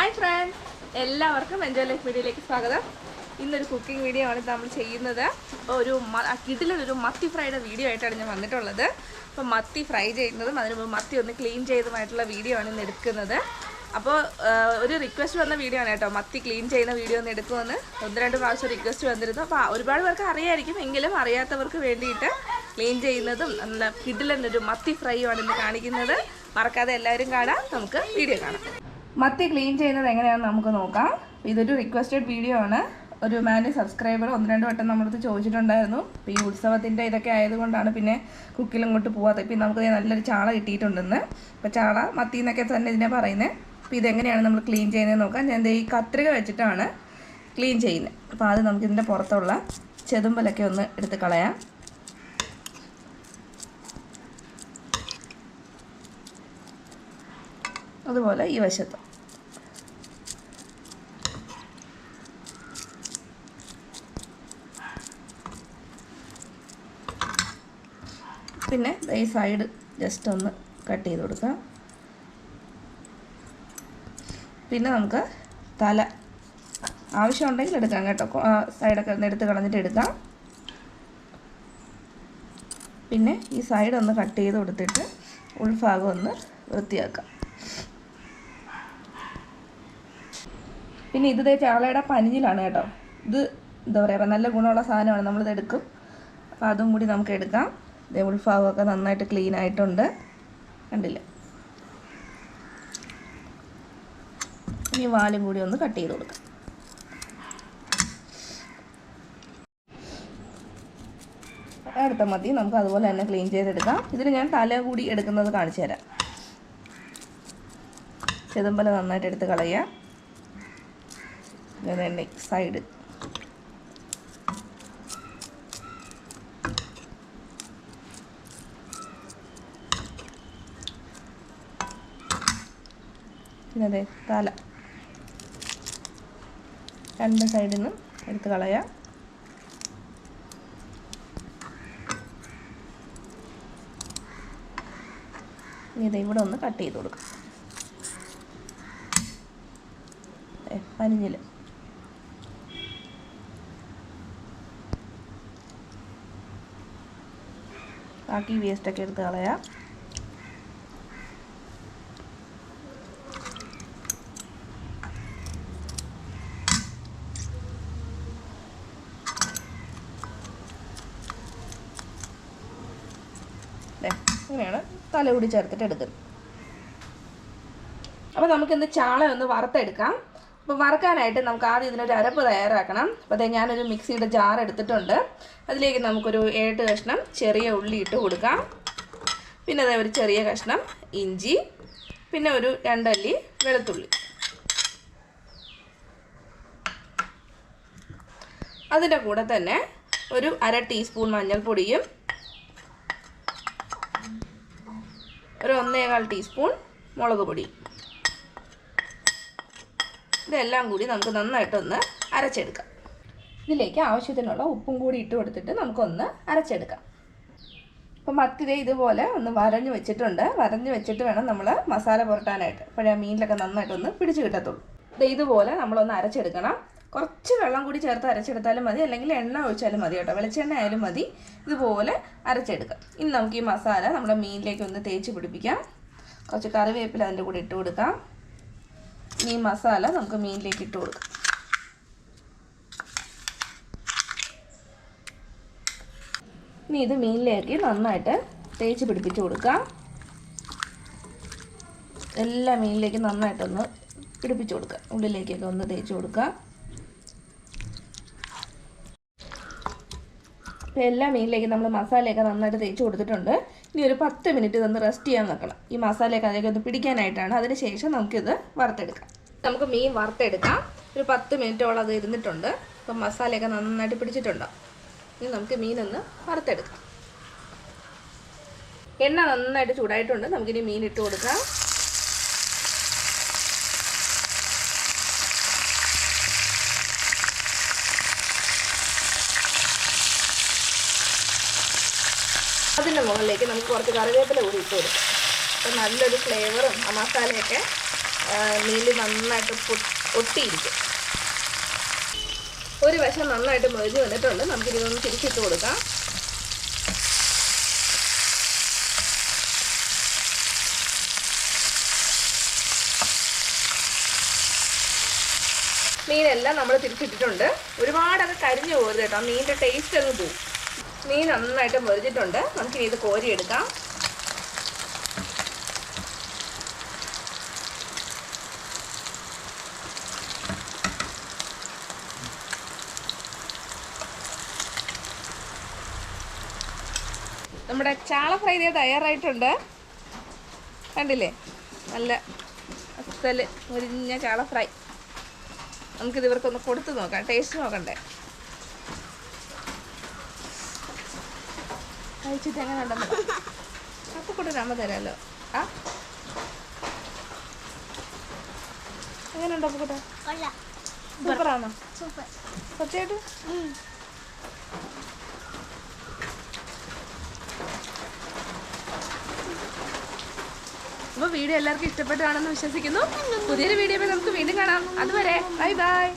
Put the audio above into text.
Hi friends, എല്ലാവർക്കും enjoy life വീഡിയോയിലേക്ക് സ്വാഗതം. ഇന്നൊരു കുക്കിംഗ് വീഡിയോ ആണ് നമ്മൾ ചെയ്യുന്നത്. ഒരു കിടിലൊരു മത്തി ഫ്രൈയുടെ വീഡിയോ ആയിട്ടാണ് ഞാൻ വന്നിട്ടുള്ളത്. അപ്പോൾ മത്തി ഫ്രൈ ചെയ്യുന്നതും അതിന് മുമ്പ് മത്തി ഒന്ന് ക്ലീൻ ചെയ്തതുമായിട്ടുള്ള വീഡിയോ ആണ് ഇന്ന് എടുക്കുന്നത്. അപ്പോൾ ഒരു റിക്വസ്റ്റ് വന്ന വീഡിയോ ആണ് കേട്ടോ, മത്തി ക്ലീൻ ചെയ്യുന്ന വീഡിയോ ഒന്ന് എടുക്കുമെന്ന് 1-2 പ്രാവശ്യം റിക്വസ്റ്റ് വന്നിരുന്നു. അപ്പോൾ ഒരുപാട് പേർക്ക് അറിയായിരിക്കും, എങ്കിലും അറിയാത്തവർക്ക് വേണ്ടിയിട്ട് ക്ലീൻ ചെയ്യുന്നതും നല്ല കിടിലൊരു മത്തി ഫ്രൈ ആണ് ഇന്ന് കാണിക്കുന്നത്. മറക്കാതെ എല്ലാവരും കാണാം. നമുക്ക് വീഡിയോ കാണാം. മത്തി ക്ലീൻ ചെയ്യുന്നത് എങ്ങനെയാണെന്ന് നമുക്ക് നോക്കാം. ഇതൊരു റിക്വസ്റ്റഡ് വീഡിയോ ആണ്. ഒരു സബ്സ്ക്രൈബർ 1-2 വട്ടം നമ്മളടുത്ത് ചോദിച്ചിട്ടുണ്ടായിരുന്നു. അപ്പോൾ ഈ ഉത്സവത്തിൻ്റെ ഇതൊക്കെ ആയതുകൊണ്ടാണ് പിന്നെ കുക്കിലും ഇങ്ങോട്ട് പോകാത്തത്. ഇപ്പം നമുക്ക് നല്ലൊരു ചാള കിട്ടിയിട്ടുണ്ടെന്ന്. അപ്പോൾ ചാള മത്തി എന്നൊക്കെ തന്നെ ഇതിനെ പറയുന്നത്. അപ്പോൾ ഇതെങ്ങനെയാണ് നമ്മൾ ക്ലീൻ ചെയ്യുന്നത് നോക്കാം. ഞാൻ ഈ കത്രിക വെച്ചിട്ടാണ് ക്ലീൻ ചെയ്യുന്നത്. അപ്പോൾ ആദ്യം നമുക്കിതിൻ്റെ പുറത്തുള്ള ചെതുമ്പലൊക്കെ ഒന്ന് എടുത്ത് കളയാം. അതുപോലെ ഈ വശത്ത് പിന്നെ ഈ സൈഡ് ജസ്റ്റ് ഒന്ന് കട്ട് ചെയ്ത് കൊടുക്കാം. പിന്നെ നമുക്ക് തല ആവശ്യമുണ്ടെങ്കിൽ എടുക്കാം കേട്ടോ. സൈഡൊക്കെ ഒന്ന് എടുത്ത് കളഞ്ഞിട്ട് എടുക്കാം. പിന്നെ ഈ സൈഡ് ഒന്ന് കട്ട് ചെയ്ത് കൊടുത്തിട്ട് ഉൾഭാഗം ഒന്ന് വൃത്തിയാക്കാം. പിന്നെ ഇത് ചാളയുടെ പനിഞ്ഞിലാണ് കേട്ടോ. ഇത് എന്താ പറയുക, നല്ല ഗുണമുള്ള സാധനമാണ്. നമ്മളിത് എടുക്കും. അപ്പോൾ അതും കൂടി നമുക്ക് എടുക്കാം. ഇതേ ഉൾഭാഗമൊക്കെ നന്നായിട്ട് ക്ലീൻ ആയിട്ടുണ്ട്, കണ്ടില്ല. ഇനി വാലും കൂടി ഒന്ന് കട്ട് ചെയ്ത് കൊടുക്കാം. അടുത്ത മതി നമുക്ക് അതുപോലെ തന്നെ ക്ലീൻ ചെയ്തെടുക്കാം. ഇതിൽ ഞാൻ തല കൂടി എടുക്കുന്നത് കാണിച്ചു തരാം. ചെതുമ്പല നന്നായിട്ട് എടുത്ത് കളയുക. നെക്ക് സൈഡ് പിന്നെ അതെ തല 2 സൈഡിൽ നിന്നും എടുത്ത് കളയാം. ഇനി ഇത് ഇവിടെ ഒന്ന് കട്ട് ചെയ്ത് കൊടുക്കാം. പനിഞ്ഞിൽ ബാക്കി വേസ്റ്റൊക്കെ എടുത്ത് കളയാം. ഇങ്ങനെയാണ് തല കൂടി ചേർത്തിട്ട് എടുക്കുന്നത്. അപ്പോൾ നമുക്കിന്ന് ചാള ഒന്ന് വറുത്തെടുക്കാം. അപ്പോൾ വറുക്കാനായിട്ട് നമുക്ക് ആദ്യം ഇതിനൊരു അരപ്പ് തയ്യാറാക്കണം. അപ്പോൾ അതെ ഞാനൊരു മിക്സിയുടെ ജാർ എടുത്തിട്ടുണ്ട്. അതിലേക്ക് നമുക്കൊരു 7 കഷ്ണം ചെറിയ ഉള്ളി ഇട്ട് കൊടുക്കാം. പിന്നെ അതേ ഒരു ചെറിയ കഷ്ണം ഇഞ്ചി, പിന്നെ ഒരു 2 അല്ലി വെളുത്തുള്ളി. അതിൻ്റെ കൂടെ തന്നെ ഒരു 1/2 ടീസ്പൂൺ മഞ്ഞൾപ്പൊടിയും ഒരു 1.25 ടീസ്പൂൺ മുളക് പൊടിയും. ഇതെല്ലാം കൂടി നമുക്ക് നന്നായിട്ടൊന്ന് അരച്ചെടുക്കാം. ഇതിലേക്ക് ആവശ്യത്തിനുള്ള ഉപ്പും കൂടി ഇട്ട് കൊടുത്തിട്ട് നമുക്കൊന്ന് അരച്ചെടുക്കാം. അപ്പോൾ മത്തി ഇതുപോലെ ഒന്ന് വരഞ്ഞ് വെച്ചിട്ടുണ്ട്. വരഞ്ഞ് വെച്ചിട്ട് വേണം നമ്മൾ മസാല പുരട്ടാനായിട്ട്. അപ്പോഴേ മീനിലൊക്കെ നന്നായിട്ടൊന്ന് പിടിച്ച് കിട്ടത്തുള്ളൂ. ഇതുപോലെ നമ്മളൊന്ന് അരച്ചെടുക്കണം. കുറച്ച് വെള്ളം കൂടി ചേർത്ത് അരച്ചെടുത്താലും മതി, അല്ലെങ്കിൽ എണ്ണ ഒഴിച്ചാലും മതി കേട്ടോ. വെളിച്ചെണ്ണ ആയാലും മതി. ഇതുപോലെ അരച്ചെടുക്കാം. ഇനി നമുക്ക് ഈ മസാല നമ്മുടെ മീനിലേക്ക് ഒന്ന് തേച്ച് പിടിപ്പിക്കാം. കുറച്ച് കറിവേപ്പില അതിൻ്റെ കൂടെ ഇട്ട് കൊടുക്കാം. ഈ മസാല നമുക്ക് മീനിലേക്ക് ഇട്ട് കൊടുക്കാം. ഇനി ഇത് മീനിലേക്ക് നന്നായിട്ട് തേച്ച് പിടിപ്പിച്ച് കൊടുക്കാം. എല്ലാ മീനിലേക്ക് നന്നായിട്ടൊന്ന് പിടിപ്പിച്ച് കൊടുക്കുക. ഉള്ളിലേക്കൊക്കെ ഒന്ന് തേച്ച് കൊടുക്കുക. ഇപ്പോൾ എല്ലാ മീനിലേക്ക് നമ്മൾ മസാലയൊക്കെ നന്നായിട്ട് തേച്ച് കൊടുത്തിട്ടുണ്ട്. ഇനി ഒരു 10 മിനിറ്റ് ഇതൊന്ന് റെസ്റ്റ് ചെയ്യാൻ വെക്കണം. ഈ മസാലയൊക്കെ അതിലേക്ക് ഒന്ന് പിടിക്കാനായിട്ടാണ്. അതിന് ശേഷം നമുക്കിത് വറുത്തെടുക്കാം. നമുക്ക് മീൻ വറുത്തെടുക്കാം. ഒരു 10 മിനിറ്റോളം അത് ഇരുന്നിട്ടുണ്ട്. അപ്പം മസാലയൊക്കെ നന്നായിട്ട് പിടിച്ചിട്ടുണ്ടാവും. ഇനി നമുക്ക് മീനൊന്ന് വറുത്തെടുക്കാം. എണ്ണ നന്നായിട്ട് ചൂടായിട്ടുണ്ട്. നമുക്കിനി മീൻ ഇട്ട് കൊടുക്കാം. അതിൻ്റെ മുകളിലേക്ക് നമുക്ക് കുറച്ച് കറിവേപ്പില കൂടി ഇട്ട് കൊടുക്കാം. അപ്പോൾ നല്ലൊരു ഫ്ലേവറും ആ മസാലയൊക്കെ മീൻ നന്നായിട്ട് ഒട്ടിയിരിക്കും. ഒരു വശം നന്നായിട്ട് മൊരിഞ്ഞ് വന്നിട്ടുണ്ട്. നമുക്കിതൊന്ന് തിരിച്ചിട്ട് കൊടുക്കാം. മീനെല്ലാം നമ്മൾ തിരിച്ചിട്ടിട്ടുണ്ട്. ഒരുപാടൊക്കെ കരിഞ്ഞു പോകരുത് കേട്ടോ, മീനിൻ്റെ ടേസ്റ്റ് അങ്ങ് പോകും. മീൻ നന്നായിട്ട് മൊരിഞ്ഞിട്ടുണ്ട്. നമുക്കിനി ഇത് കോരിയെടുക്കാം. നമ്മുടെ ചാള ഫ്രൈ ചെയ്ത് തയ്യാറായിട്ടുണ്ട്. കണ്ടില്ലേ, നല്ല അസല് മുരിഞ്ഞ ചാള ഫ്രൈ. നമുക്കിത് ഇവർക്കൊന്ന് കൊടുത്ത് നോക്കാം, ടേസ്റ്റ് നോക്കണ്ടേ. കഴിച്ചിട്ട് എങ്ങനെ ഉണ്ടെന്ന് അപ്പോൾ കൂടെ നമ്മൾ തരാമല്ലോ. ആ എങ്ങനെയുണ്ടോ അപ്പോൾ കൂടെ? സൂപ്പറാണോ? സത്യമായിട്ട് അപ്പോൾ വീഡിയോ എല്ലാവർക്കും ഇഷ്ടപ്പെട്ടാണെന്ന് വിശ്വസിക്കുന്നു. പുതിയൊരു വീഡിയോ നമുക്ക് വീണ്ടും കാണാം. അതുവരെ ബൈ ബൈ.